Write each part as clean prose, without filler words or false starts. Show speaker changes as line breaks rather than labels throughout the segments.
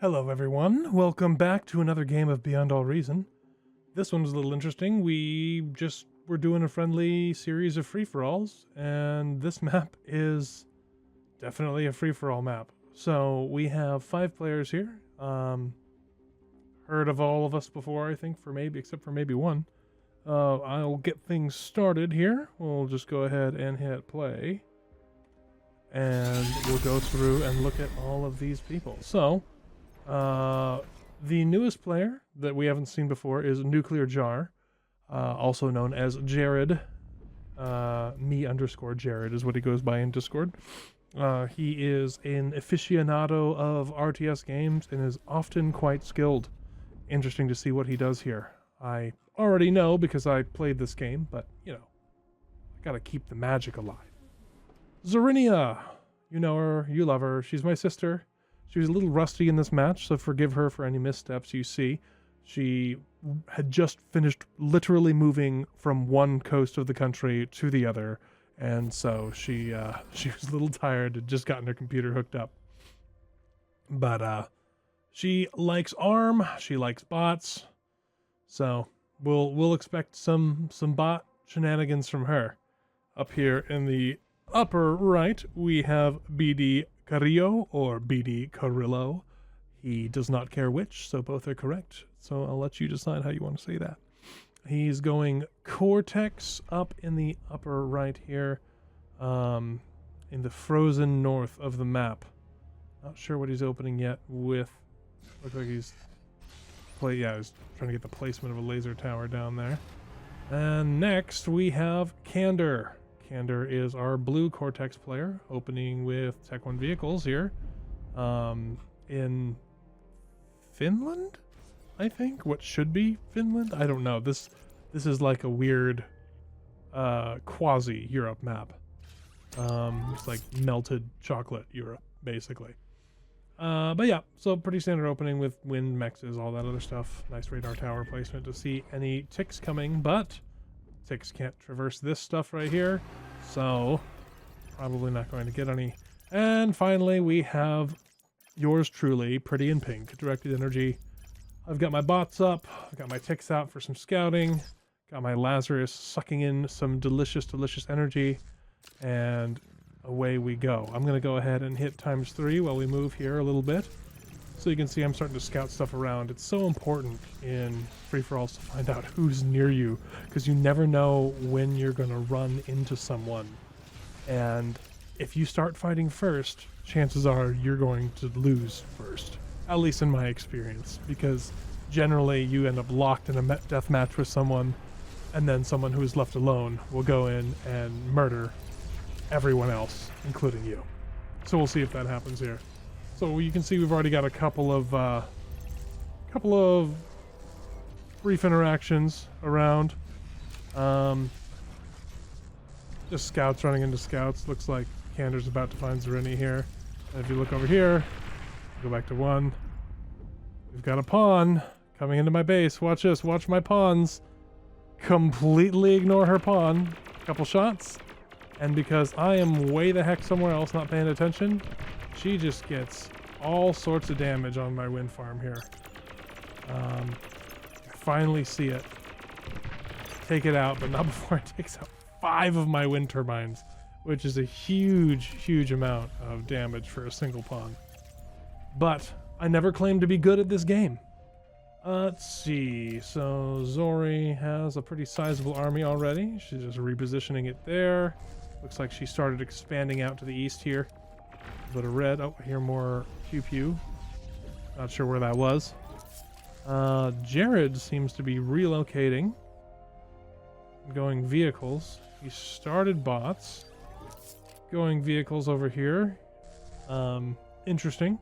Hello everyone, welcome back to another game of Beyond All Reason. This one's a little interesting. We just were doing a friendly series of free-for-alls, and this map is definitely a free-for-all map. So we have 5 players here. Heard of all of us before, I think, except for maybe one. I'll get things started here. We'll just go ahead and hit play. And we'll go through and look at all of these people. So, the newest player that we haven't seen before is Nuclear Jar, also known as Jared. Me_Jared is what he goes by in Discord. He is an aficionado of RTS games and is often quite skilled. Interesting to see what he does here. I already know because I played this game, but, you know, I gotta keep the magic alive. Zorinia! You know her, you love her, she's my sister. She was a little rusty in this match, so forgive her for any missteps you see. She had just finished literally moving from one coast of the country to the other, and so she was a little tired, had just gotten her computer hooked up. But she likes ARM, she likes bots, so we'll expect some bot shenanigans from her. Up here in the upper right, we have BD Carrillo or BD Carrillo. He does not care which, so both are correct. So I'll let you decide how you want to say that. He's going Cortex up in the upper right here, in the frozen north of the map. Not sure what he's opening yet with. Looks like he's he's trying to get the placement of a laser tower down there. And next we have Candor. Candor is our blue Cortex player, opening with Tech 1 vehicles here, in Finland, I think? What should be Finland? I don't know. This is like a weird quasi-Europe map. It's like melted chocolate Europe, basically. But yeah, so pretty standard opening with wind, mexes, all that other stuff. Nice radar tower placement to see any ticks coming, but ticks can't traverse this stuff right here, so probably not going to get any. And finally, we have yours truly, Pretty in Pink, directed energy. I've got my bots up, I've got my ticks out for some scouting, got my Lazarus sucking in some delicious energy, and away we go. I'm going to go ahead and hit ×3 while we move here a little bit. So you can see I'm starting to scout stuff around. It's so important in free-for-alls to find out who's near you, because you never know when you're going to run into someone. And if you start fighting first, chances are you're going to lose first. At least in my experience, because generally you end up locked in a death match with someone, and then someone who is left alone will go in and murder everyone else, including you. So we'll see if that happens here. So you can see we've already got a couple of brief interactions around. Just scouts running into scouts. Looks like Candor's about to find Zarini here. And if you look over here, go back to 1. We've got a pawn coming into my base. Watch this. Watch my pawns. Completely ignore her pawn. Couple shots. And because I am way the heck somewhere else not paying attention, she just gets all sorts of damage on my wind farm here. Finally see it. Take it out, but not before it takes out 5 of my wind turbines, which is a huge amount of damage for a single pawn. But I never claimed to be good at this game. Let's see. So Zori has a pretty sizable army already. She's just repositioning it there. Looks like she started expanding out to the east here. A bit of red. Oh, I hear more pew-pew. Not sure where that was. Jared seems to be relocating. Going vehicles. He started bots. Going vehicles over here. Interesting.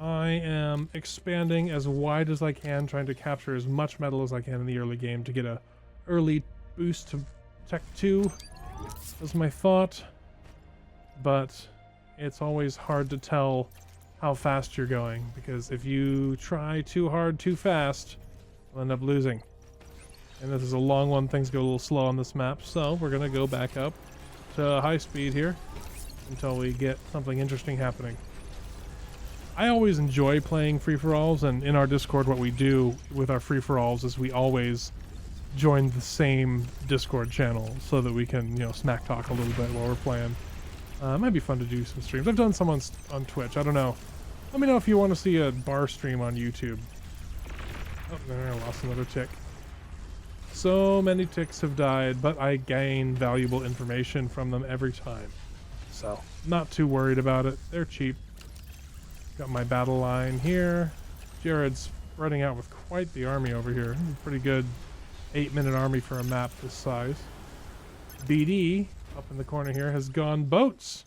I am expanding as wide as I can, trying to capture as much metal as I can in the early game to get a early boost to Tech 2. That's my thought. But it's always hard to tell how fast you're going, because if you try too hard too fast, you'll end up losing. And this is a long one. Things go a little slow on this map, so we're going to go back up to high speed here until we get something interesting happening. I always enjoy playing free-for-alls, and in our Discord what we do with our free-for-alls is we always join the same Discord channel so that we can, you know, smack talk a little bit while we're playing. It might be fun to do some streams. I've done some on Twitch. I don't know. Let me know if you want to see a bar stream on YouTube. Oh, there, I lost another tick. So many ticks have died, but I gain valuable information from them every time. So, not too worried about it. They're cheap. Got my battle line here. Jared's running out with quite the army over here. Pretty good 8-minute army for a map this size. BD, up in the corner here, has gone boats.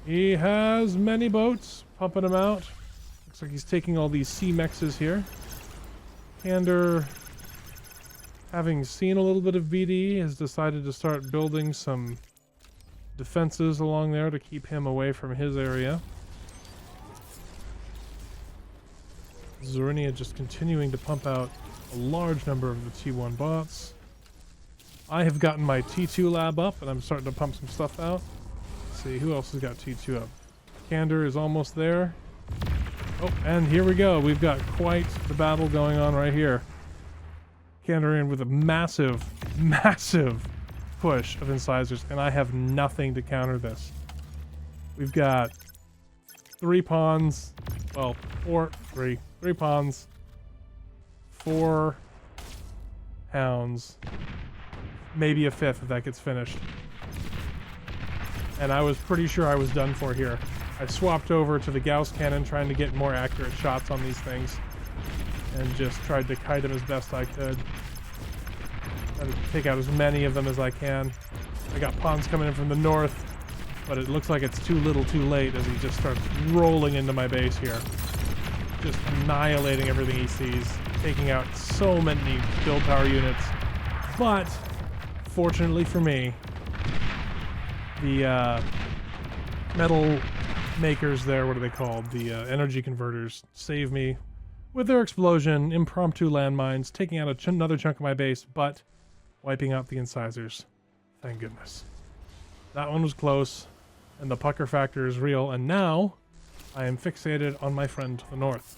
He has many boats, pumping them out. Looks like he's taking all these C-mexes here. Kander, having seen a little bit of BD, has decided to start building some defenses along there to keep him away from his area. Zorinia just continuing to pump out a large number of the T1 bots. I have gotten my T2 lab up and I'm starting to pump some stuff out. Let's see, who else has got T2 up? Kander is almost there. Oh, and here we go. We've got quite the battle going on right here. Kander in with a massive, massive push of incisors, and I have nothing to counter this. We've got 3 pawns, well, 3 pawns, 4 hounds, maybe a 5th if that gets finished. And I was pretty sure I was done for here. I swapped over to the Gauss cannon trying to get more accurate shots on these things and just tried to kite them as best I could. Try to take out as many of them as I can. I got pawns coming in from the north, but it looks like it's too little too late as he just starts rolling into my base here. Just annihilating everything he sees, taking out so many build power units. But, fortunately for me, the metal makers there, what are they called? The energy converters save me with their explosion, impromptu landmines, taking out another chunk of my base, but wiping out the incisors. Thank goodness. That one was close, and the pucker factor is real, and now I am fixated on my friend to the north.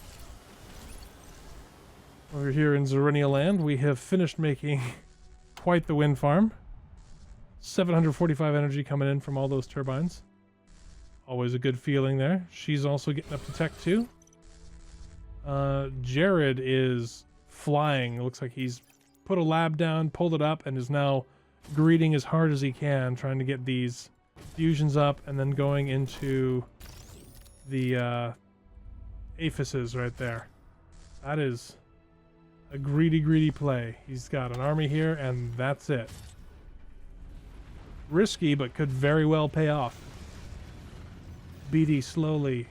Over here in Zorinia land, we have finished making quite the wind farm. 745 energy coming in from all those turbines. Always a good feeling there. She's also getting up to tech 2. Jared is flying. It looks like he's put a lab down, pulled it up, and is now greeting as hard as he can, trying to get these fusions up, and then going into the aphises right there. That is a greedy play. He's got an army here, and that's it. Risky, but could very well pay off. BD slowly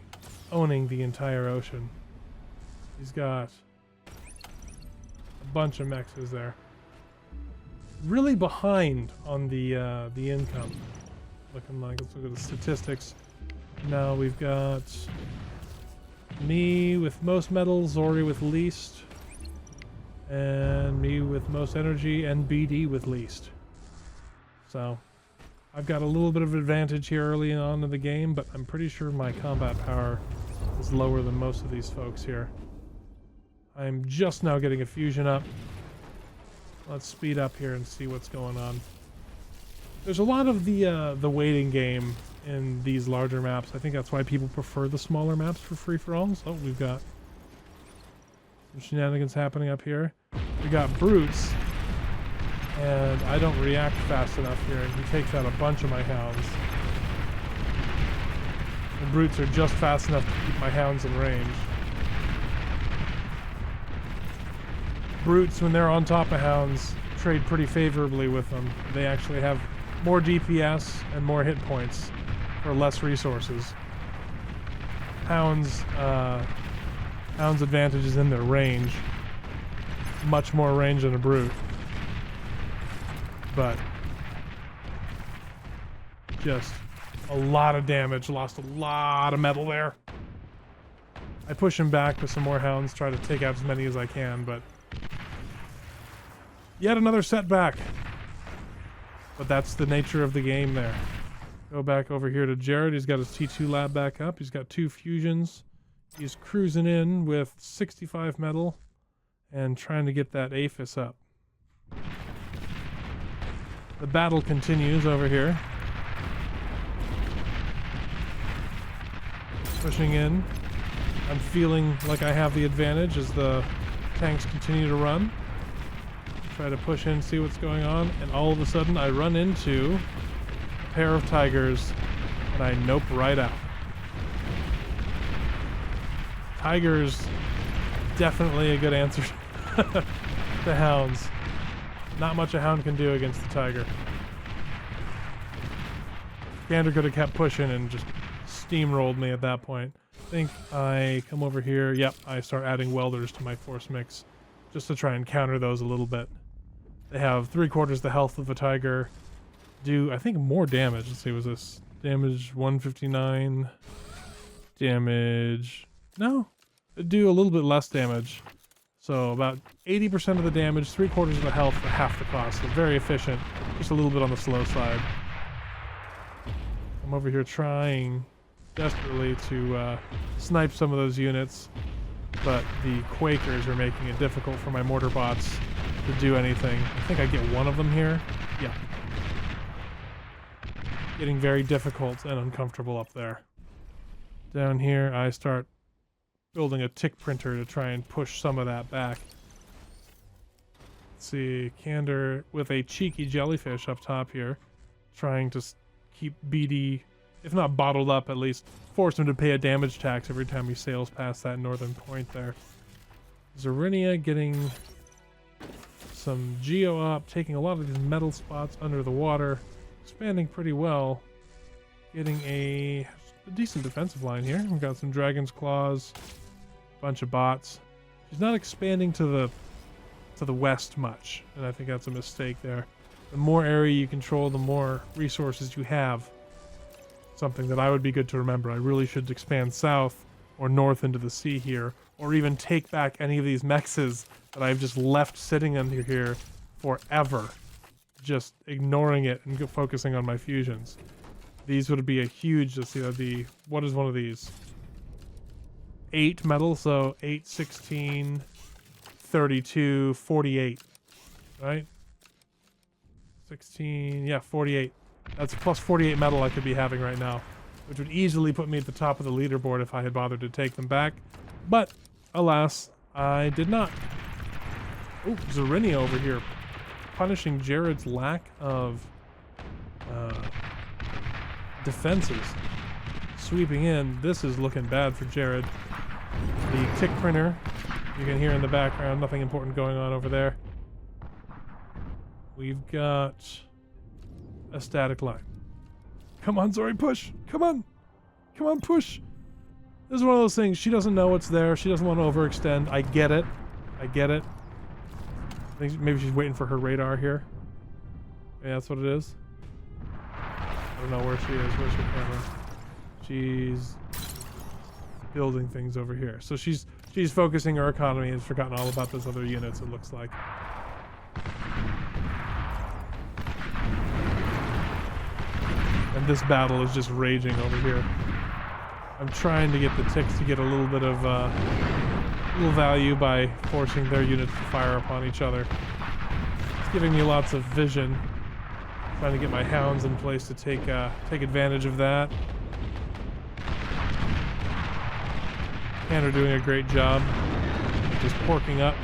owning the entire ocean. He's got a bunch of mexes there. Really behind on the income. Looking like, let's look at the statistics. Now we've got me with most metals, Zori with least, and me with most energy, and BD with least. So I've got a little bit of advantage here early on in the game, but I'm pretty sure my combat power is lower than most of these folks here. I'm just now getting a fusion up. Let's speed up here and see what's going on. There's a lot of the waiting game in these larger maps. I think that's why people prefer the smaller maps for free-for-alls. Oh, we've got some shenanigans happening up here. We got brutes, and I don't react fast enough here, and he takes out a bunch of my hounds. The brutes are just fast enough to keep my hounds in range. Brutes, when they're on top of hounds, trade pretty favorably with them. They actually have more DPS and more hit points for less resources. Hounds' advantage is in their range. Much more range than a brute. But just a lot of damage, lost a lot of metal there. I push him back with some more hounds, try to take out as many as I can, but yet another setback. But that's the nature of the game there. Go back over here to Jared. He's got his T2 lab back up. He's got 2 fusions He's cruising in with 65 metal and trying to get that aphis up. The battle continues over here. Pushing in. I'm feeling like I have the advantage as the tanks continue to run. Try to push in, see what's going on, and all of a sudden I run into a pair of tigers and I nope right out. Tigers, definitely a good answer to hounds. Not much a hound can do against the tiger. Gander could have kept pushing and just steamrolled me at that point. I think I come over here. Yep, I start adding welders to my force mix just to try and counter those a little bit. They have 3/4 the health of a tiger. Do, I think, more damage. Let's see, was this damage 159? Damage... No, do a little bit less damage. So about 80% of the damage, 3/4 of the health for half the cost. So very efficient, just a little bit on the slow side. I'm over here trying desperately to snipe some of those units, but the Quakers are making it difficult for my mortar bots to do anything. I think I get one of them here. Yeah. Getting very difficult and uncomfortable up there. Down here, I start building a tick printer to try and push some of that back. Let's see, Candor with a cheeky jellyfish up top here, trying to keep BD, if not bottled up, at least force him to pay a damage tax every time he sails past that northern point there. Zerinia getting some geo-op, taking a lot of these metal spots under the water, expanding pretty well, getting a decent defensive line here. We've got some Dragon's Claws, bunch of bots. She's not expanding to the west much, and I think that's a mistake there. The more area you control, the more resources you have. Something that I would be good to remember. I really should expand south or north into the sea here, or even take back any of these mexes that I've just left sitting under here forever, just ignoring it and focusing on my fusions. These would be a huge, let's see, that'd be, what is one of these? 8 metal, so 8, 16, 32, 48, right? 16, yeah, 48. That's plus 48 metal I could be having right now, which would easily put me at the top of the leaderboard if I had bothered to take them back. But, alas, I did not. Oh, Zerinia over here, punishing Jared's lack of defenses. Sweeping in, this is looking bad for Jared. The tick printer, you can hear in the background, nothing important going on over there. We've got a static line. Come on, Zori, push! Come on! Come on, push! This is one of those things, she doesn't know it's there, she doesn't want to overextend. I get it. I get it. I think maybe she's waiting for her radar here. Yeah, that's what it is. I don't know where she is. Where's her camera? She's building things over here. So she's focusing her economy and has forgotten all about those other units, it looks like. And this battle is just raging over here. I'm trying to get the ticks to get a little bit of little value by forcing their units to fire upon each other. It's giving me lots of vision. Trying to get my hounds in place to take advantage of that. And are doing a great job. Just porking up.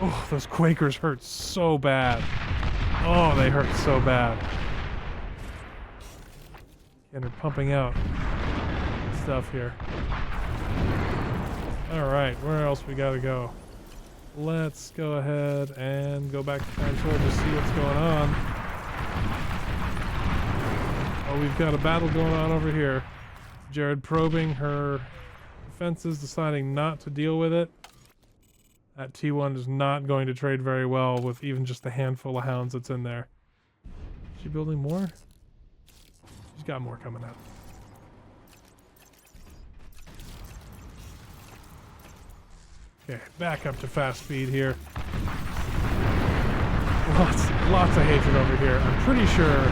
Oh, those Quakers hurt so bad. Oh, they hurt so bad. And they're pumping out stuff here. Alright, where else we gotta go? Let's go ahead and go back to Time Sword to see what's going on. Oh, we've got a battle going on over here. Jared probing her defenses, deciding not to deal with it. That T1 is not going to trade very well with even just a handful of hounds that's in there. Is she building more? She's got more coming out. Okay, back up to fast speed here. Lots of hatred over here. I'm pretty sure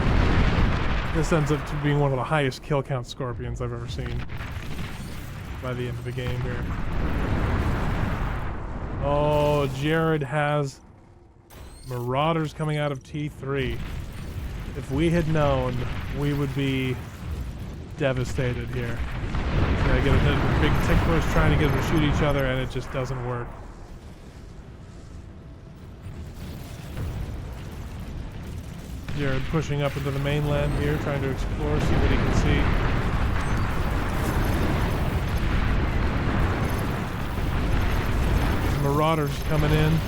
this ends up to being one of the highest kill count scorpions I've ever seen. by the end of the game here. Oh, Jared has Marauders coming out of T3. If we had known, we would be devastated here. I get a big tick push trying to get them to shoot each other, and it just doesn't work. Jared pushing up into the mainland here, trying to explore, see what he can see. Marauders coming in,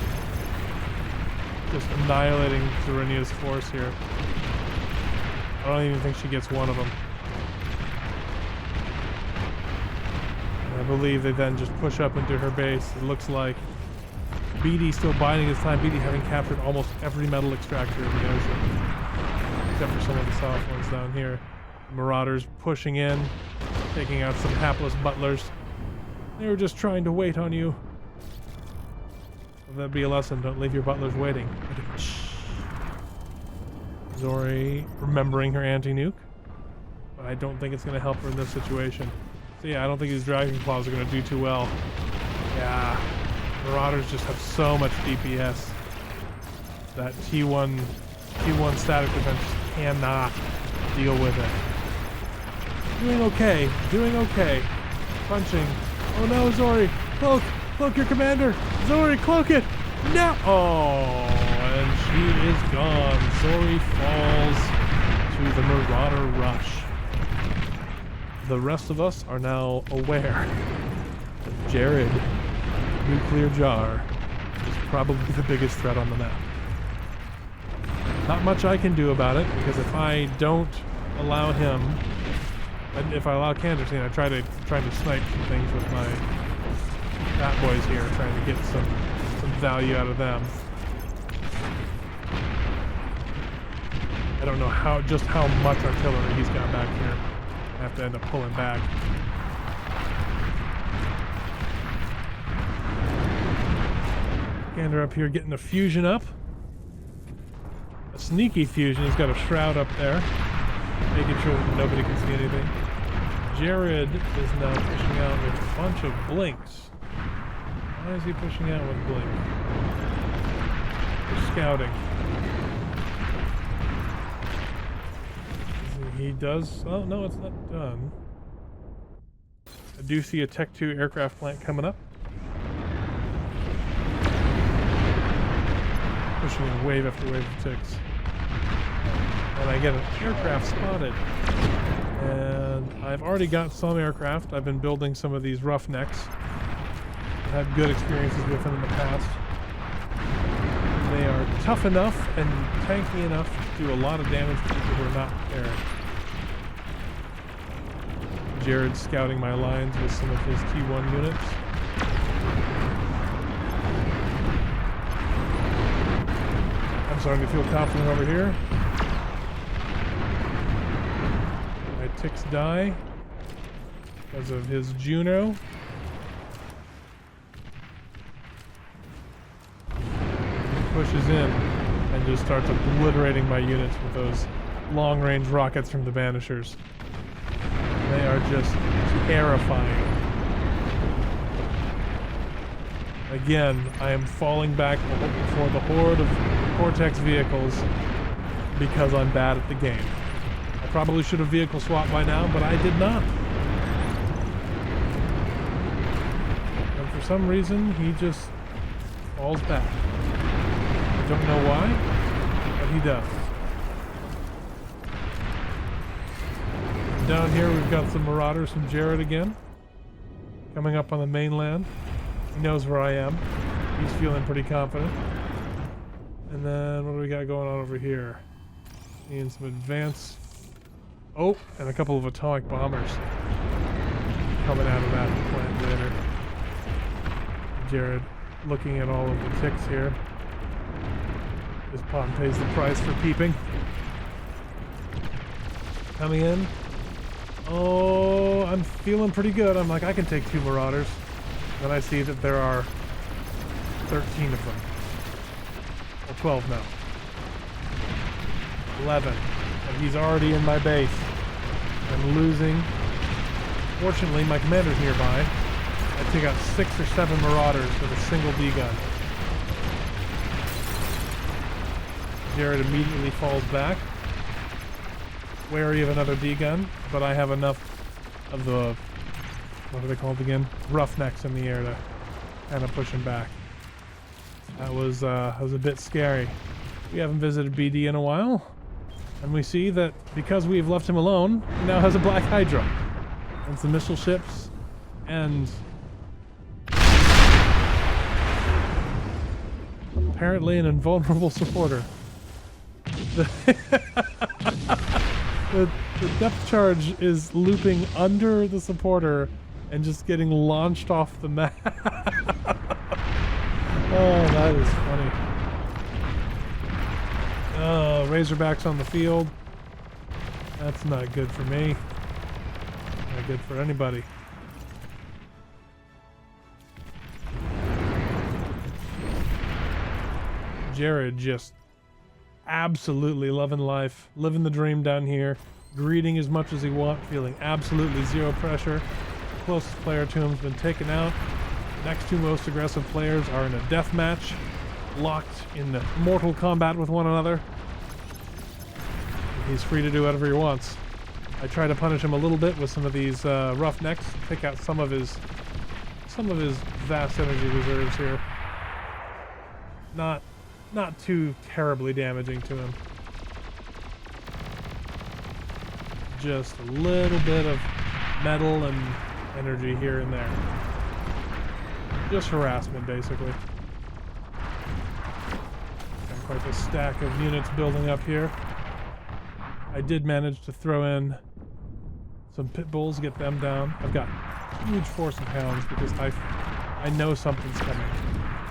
just annihilating Serenia's force here. I don't even think she gets one of them. And I believe they then just push up into her base. It looks like BD still biding his time, BD having captured almost every metal extractor in the ocean. Except for some of the soft ones down here. Marauders pushing in, taking out some hapless butlers. They were just trying to wait on you. Well, that'd be a lesson, don't leave your butlers waiting. Zori remembering her anti-nuke, but I don't think it's going to help her in this situation. So yeah, I don't think these Dragon Claws are going to do too well. Yeah, Marauders just have so much DPS. That T1 static defense cannot deal with it. Doing okay, doing okay. Punching. Oh no, Zori, cloak your commander. Zori, cloak it. No. Oh, and she is gone. Zori falls to the Marauder rush. The rest of us are now aware that Jared, Nuclear Jar, is probably the biggest threat on the map. Not much I can do about it, because if I don't allow him, and if I allow Candace, I try to snipe some things with my Fat Boys here, trying to get some value out of them. I don't know just how much artillery he's got back here. I have to end up pulling back. Gander up here getting a fusion up. A sneaky fusion. He's got a shroud up there, making sure that nobody can see anything. Jared is now pushing out with a bunch of blinks. Why is he pushing out with blink? He's scouting. He does... Oh, no, it's not done. I do see a Tech 2 aircraft plant coming up. Pushing in wave after wave of ticks. And I get an aircraft spotted. And I've already got some aircraft. I've been building some of these roughnecks. I've had good experiences with them in the past. They are tough enough and tanky enough to do a lot of damage to people who are not prepared. Jared's scouting my lines with some of his T1 units. I'm starting to feel confident over here. My ticks die because of his Juno. He pushes in and just starts obliterating my units with those long-range rockets from the Vanishers. They are just terrifying. Again, I am falling back before the horde of Cortex vehicles because I'm bad at the game. I probably should have vehicle swapped by now, but I did not. And for some reason, he just falls back. I don't know why, but he does. Down here we've got some Marauders from Jared again. Coming up on the mainland. He knows where I am. He's feeling pretty confident. And then what do we got going on over here? Seeing some advance. Oh, and a couple of atomic bombers coming out of that plant later. Jared looking at all of the ticks here. This pawn pays the price for peeping. Coming in. Oh, I'm feeling pretty good. I'm like, I can take 2 Marauders. Then I see that there are 13 of them. Or 12 now. 11. And he's already in my base. I'm losing Fortunately, my commander's nearby. I take out 6 or 7 Marauders with a single D-gun. Jared immediately falls back, wary of another D-gun, but I have enough of the, what are they called again? Roughnecks in the air to kind of push him back. That was a bit scary. We haven't visited BD in a while, and we see that because we've left him alone, he now has a Black Hydra and some missile ships, and apparently an invulnerable supporter. The depth charge is looping under the supporter and just getting launched off the map. Oh, that is funny. Oh, Razorbacks on the field. That's not good for me. Not good for anybody. Jared just absolutely loving life, living the dream down here, greeting as much as he wants, feeling absolutely zero pressure. The closest player to him has been taken out. The next 2 most aggressive players are in a death match, locked in mortal combat with one another. He's free to do whatever he wants. I try to punish him a little bit with some of these roughnecks, pick out some of his vast energy reserves here. Not too terribly damaging to him. Just a little bit of metal and energy here and there. Just harassment, basically. Got quite a stack of units building up here. I did manage to throw in some pit bulls, get them down. I've got a huge force of hounds because I know something's coming.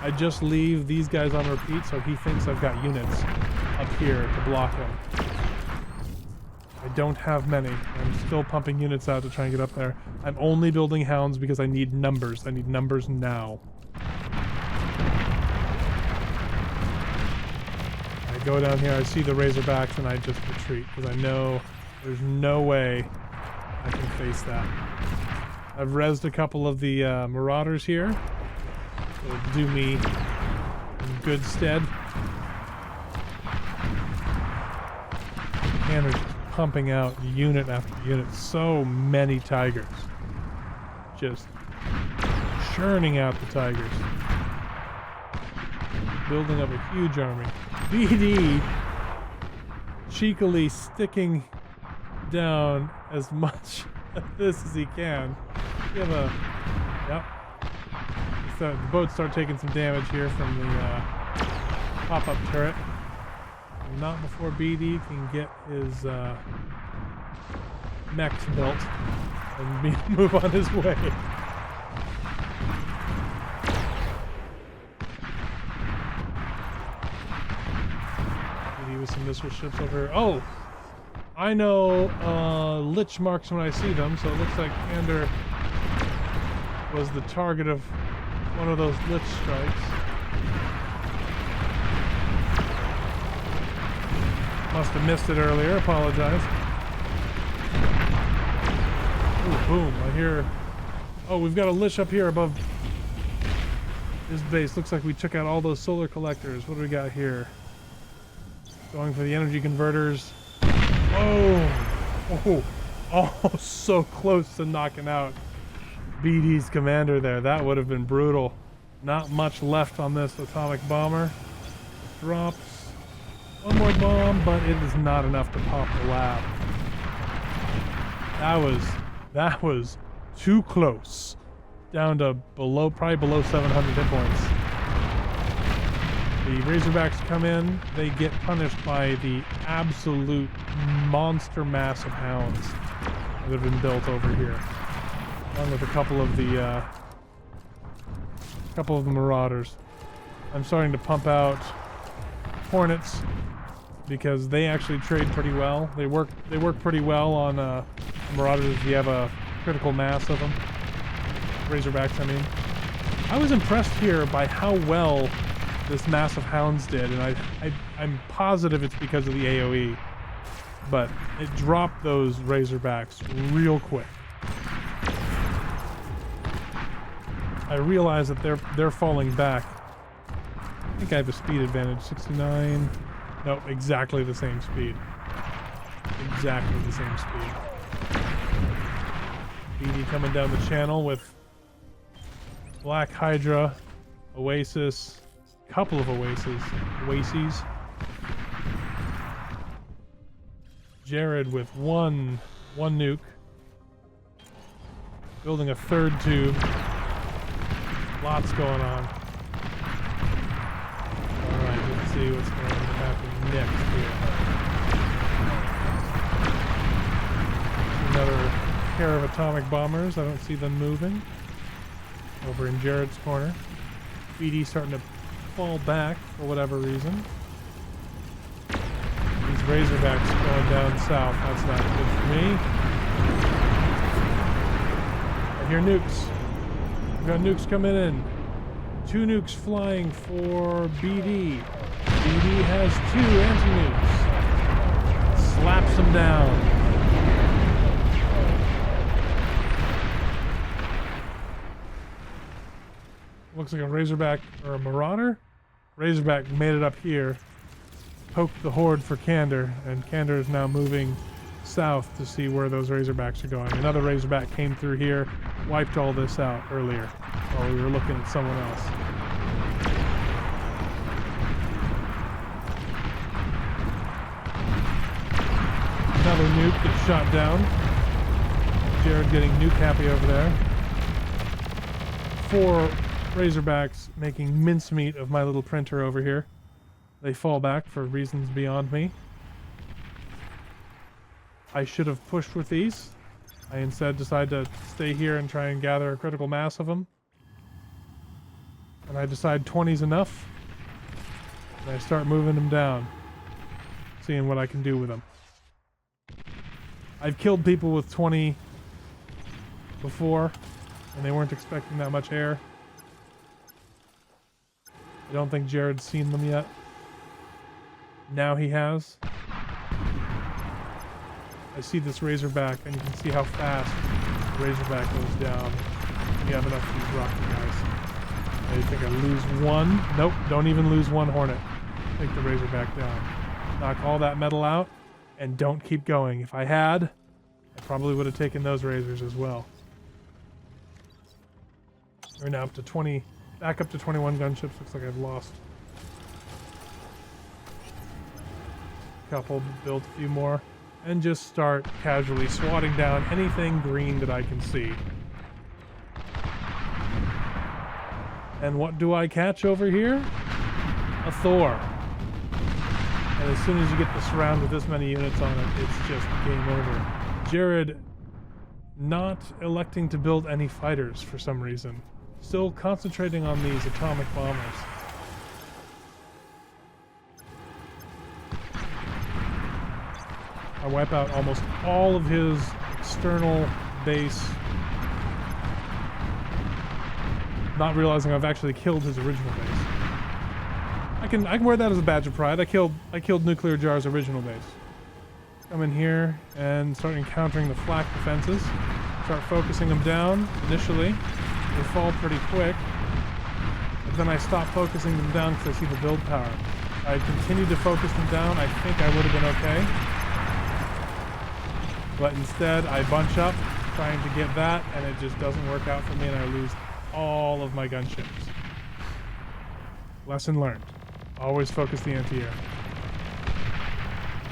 I just leave these guys on repeat so he thinks I've got units up here to block him. I don't have many. I'm still pumping units out to try and get up there. I'm only building hounds because I need numbers. I need numbers now. I go down here, I see the Razorbacks, and I just retreat because I know there's no way I can face that. I've rezzed a couple of the Marauders here. It'll do me in good stead. And they're just pumping out unit after unit. So many Tigers. Just churning out the Tigers. Building up a huge army. BD cheekily sticking down as much of this as he can. You have a... Yep. So the boats start taking some damage here from the pop-up turret. Not before BD can get his mechs built and move on his way. BD with some missile ships over here. Oh! I know lich marks when I see them, so it looks like Ander was the target of one of those lich strikes. Must have missed it earlier, apologize. Ooh, boom, I hear... Oh, we've got a lich up here above his base. Looks like we took out all those solar collectors. What do we got here? Going for the energy converters. Oh, so close to knocking out BD's commander there. That would have been brutal. Not much left on this atomic bomber. Drops one more bomb, but it is not enough to pop the lab. That was too close. Down to probably below 700 hit points. The Razorbacks come in, they get punished by the absolute monster mass of hounds that have been built over here. Along with a couple of the Marauders. I'm starting to pump out Hornets because they actually trade pretty well. They work pretty well on Marauders if you have a critical mass of them. Razorbacks, I mean. I was impressed here by how well this mass of hounds did, and I'm positive it's because of the AoE, but it dropped those Razorbacks real quick. I realize that they're falling back. I think I have a speed advantage. 69. Nope, exactly the same speed. Exactly the same speed. BD coming down the channel with Black Hydra, Oasis, couple of Oases. Jared with one nuke. Building a third tube. Lots going on. Alright, let's see what's going to happen next here. Another pair of atomic bombers. I don't see them moving. Over in Jared's corner. BD starting to fall back for whatever reason. These Razorbacks going down south. That's not good for me. I hear nukes. We've got nukes coming in. 2 nukes flying for BD. BD has 2 anti-nukes. Slaps them down. Looks like a Razorback or a Marauder. Razorback made it up here. Poked the horde for Candor, and Candor is now moving south to see where those Razorbacks are going. Another Razorback came through here, wiped all this out earlier while we were looking at someone else. Another nuke gets shot down. Jared getting nuke happy over there. 4 Razorbacks making mincemeat of my little printer over here. They fall back for reasons beyond me. I should have pushed with these. I instead decided to stay here and try and gather a critical mass of them. And I decide 20's enough. And I start moving them down. Seeing what I can do with them. I've killed people with 20 before, and they weren't expecting that much air. I don't think Jared's seen them yet. Now he has. I see this Razorback, and you can see how fast the Razorback goes down. We have enough of these rocket guys. I think I lose 1. Nope, don't even lose 1 Hornet. Take the Razorback down. Knock all that metal out, and don't keep going. If I had, I probably would have taken those Razors as well. We're now up to 20, back up to 21 gunships. Looks like I've lost a couple, build a few more, and just start casually swatting down anything green that I can see. And what do I catch over here? A Thor. And as soon as you get the surround with this many units on it, it's just game over. Jared not electing to build any fighters for some reason. Still concentrating on these atomic bombers. I wipe out almost all of his external base, not realizing I've actually killed his original base. I can wear that as a badge of pride. I killed Nuclear Jar's original base. Come in here and start encountering the flak defenses. Start focusing them down initially. They fall pretty quick. But then I stop focusing them down because I see the build power. If I continued to focus them down, I think I would have been okay. But instead, I bunch up, trying to get that, and it just doesn't work out for me, and I lose all of my gunships. Lesson learned. Always focus the anti-air.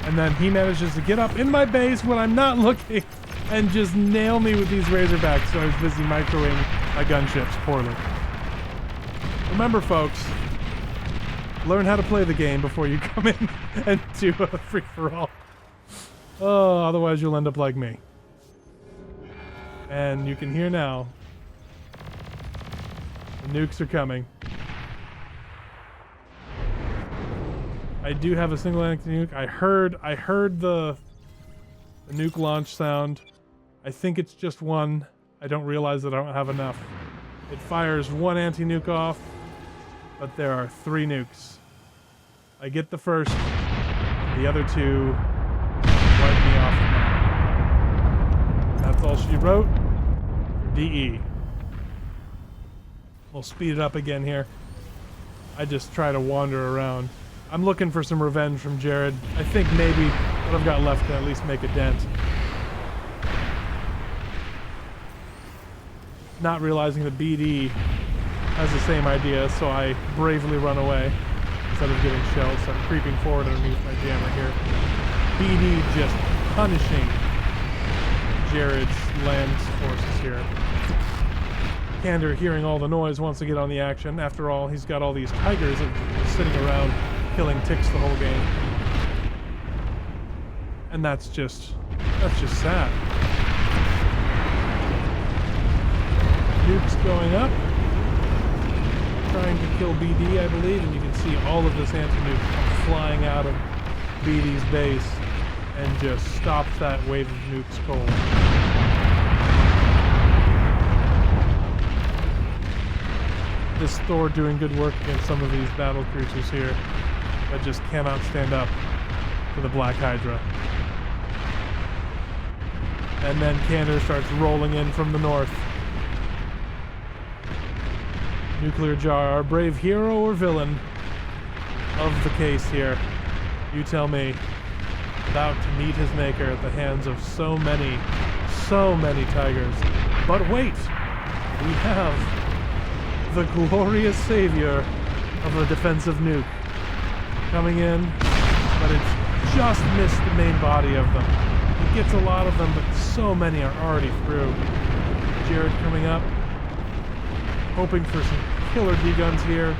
And then he manages to get up in my base when I'm not looking and just nail me with these Razorbacks, so I was busy microwaving my gunships poorly. Remember, folks, learn how to play the game before you come in and do a free-for-all. Oh, otherwise you'll end up like me. And you can hear now, the nukes are coming. I do have a single anti-nuke. I heard the nuke launch sound. I think it's just one. I don't realize that I don't have enough. It fires 1 anti-nuke off, but there are 3 nukes. I get the first, the other 2 wipe me off. That's all she wrote for DE. We'll speed it up again here. I just try to wander around. I'm looking for some revenge from Jared. I think maybe what I've got left can at least make a dent. Not realizing that BD has the same idea, so I bravely run away instead of getting shelled. So I'm creeping forward underneath my jammer here. BD just punishing Jared's land forces here. Kander, hearing all the noise, wants to get on the action. After all, he's got all these tigers sitting around killing ticks the whole game. And that's just sad. Nukes going up. Trying to kill BD, I believe, and you can see all of this anti-nuke flying out of BD's base and just stops that wave of nukes cold. This Thor doing good work against some of these battle cruisers here that just cannot stand up to the Black Hydra. And then Kander starts rolling in from the north. Nuclear Jar, our brave hero or villain of the case here. You tell me. About to meet his maker at the hands of so many tigers. But wait! We have the glorious savior of a defensive nuke coming in, but it's just missed the main body of them. He gets a lot of them, but so many are already through. Jared coming up, hoping for some killer D-guns here.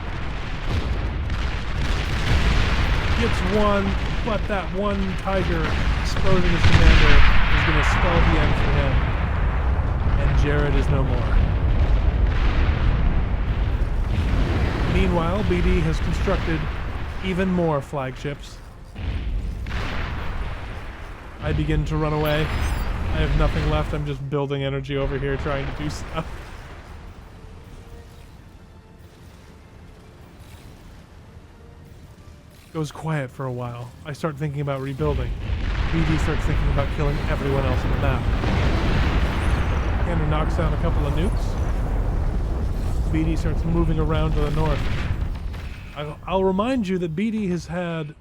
Gets one, but that one tiger exposing his commander is going to spell the end for him. And Jared is no more. Meanwhile, BD has constructed even more flagships. I begin to run away. I have nothing left. I'm just building energy over here trying to do stuff. Goes quiet for a while. I start thinking about rebuilding. BD starts thinking about killing everyone else on the map. Kander knocks down a couple of nukes. BD starts moving around to the north. I'll remind you that BD has had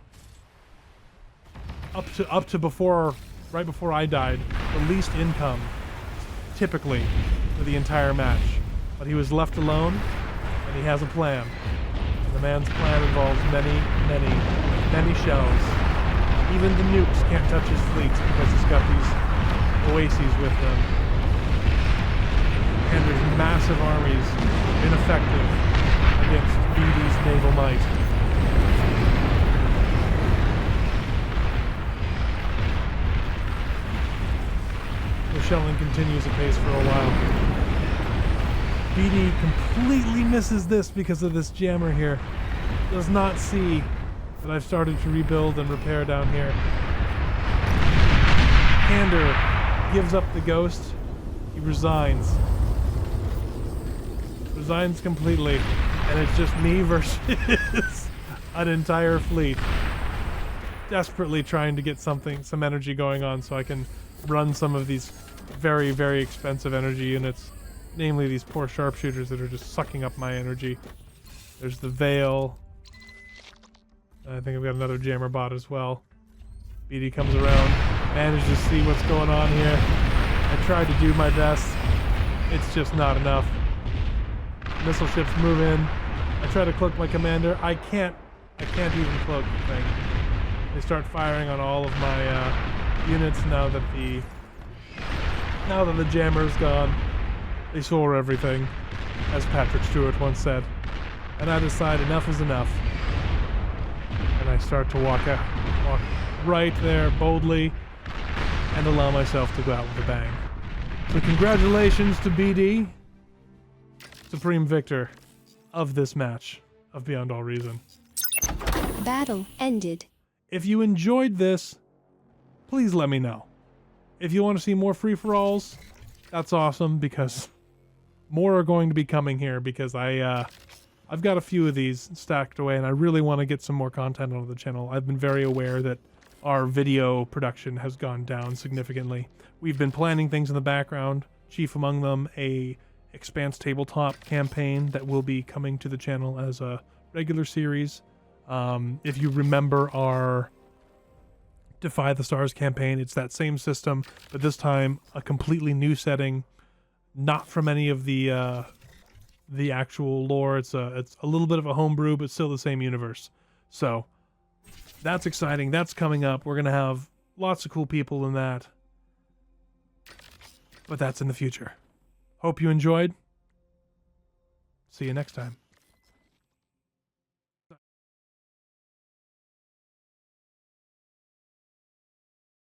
up to before, right before I died, the least income, typically, for the entire match. But he was left alone, and he has a plan. The man's plan involves many shells. Even the nukes can't touch his fleets because he's got these oases with them. And there's massive armies ineffective against BD's naval might. The shelling continues apace for a while. BD completely misses this because of this jammer here. Does not see that I've started to rebuild and repair down here. Kander gives up the ghost. He resigns. Resigns completely. And it's just me versus an entire fleet. Desperately trying to get some energy going on so I can run some of these very, very expensive energy units. Namely these poor sharpshooters that are just sucking up my energy. There's the Veil. I think I've got another jammer bot as well. BD comes around, managed to see what's going on here. I tried to do my best. It's just not enough. Missile ships move in. I try to cloak my commander. I can't even cloak the thing. They start firing on all of my units now that the jammer's gone. They soar everything, as Patrick Stewart once said. And I decide enough is enough. And I start to walk right there boldly and allow myself to go out with a bang. So congratulations to BD, supreme victor of this match of Beyond All Reason.
Battle ended.
If you enjoyed this, please let me know. If you want to see more free-for-alls, that's awesome, because more are going to be coming here, because I've got a few of these stacked away and I really want to get some more content onto the channel. I've been very aware that our video production has gone down significantly. We've been planning things in the background, chief among them a Expanse Tabletop campaign that will be coming to the channel as a regular series. If you remember our Defy the Stars campaign, it's that same system, but this time a completely new setting, not from any of the actual lore. It's a little bit of a homebrew, but still the same universe. So that's exciting. That's coming up. We're gonna have lots of cool people in that, but that's in the future. Hope you enjoyed. See you next time.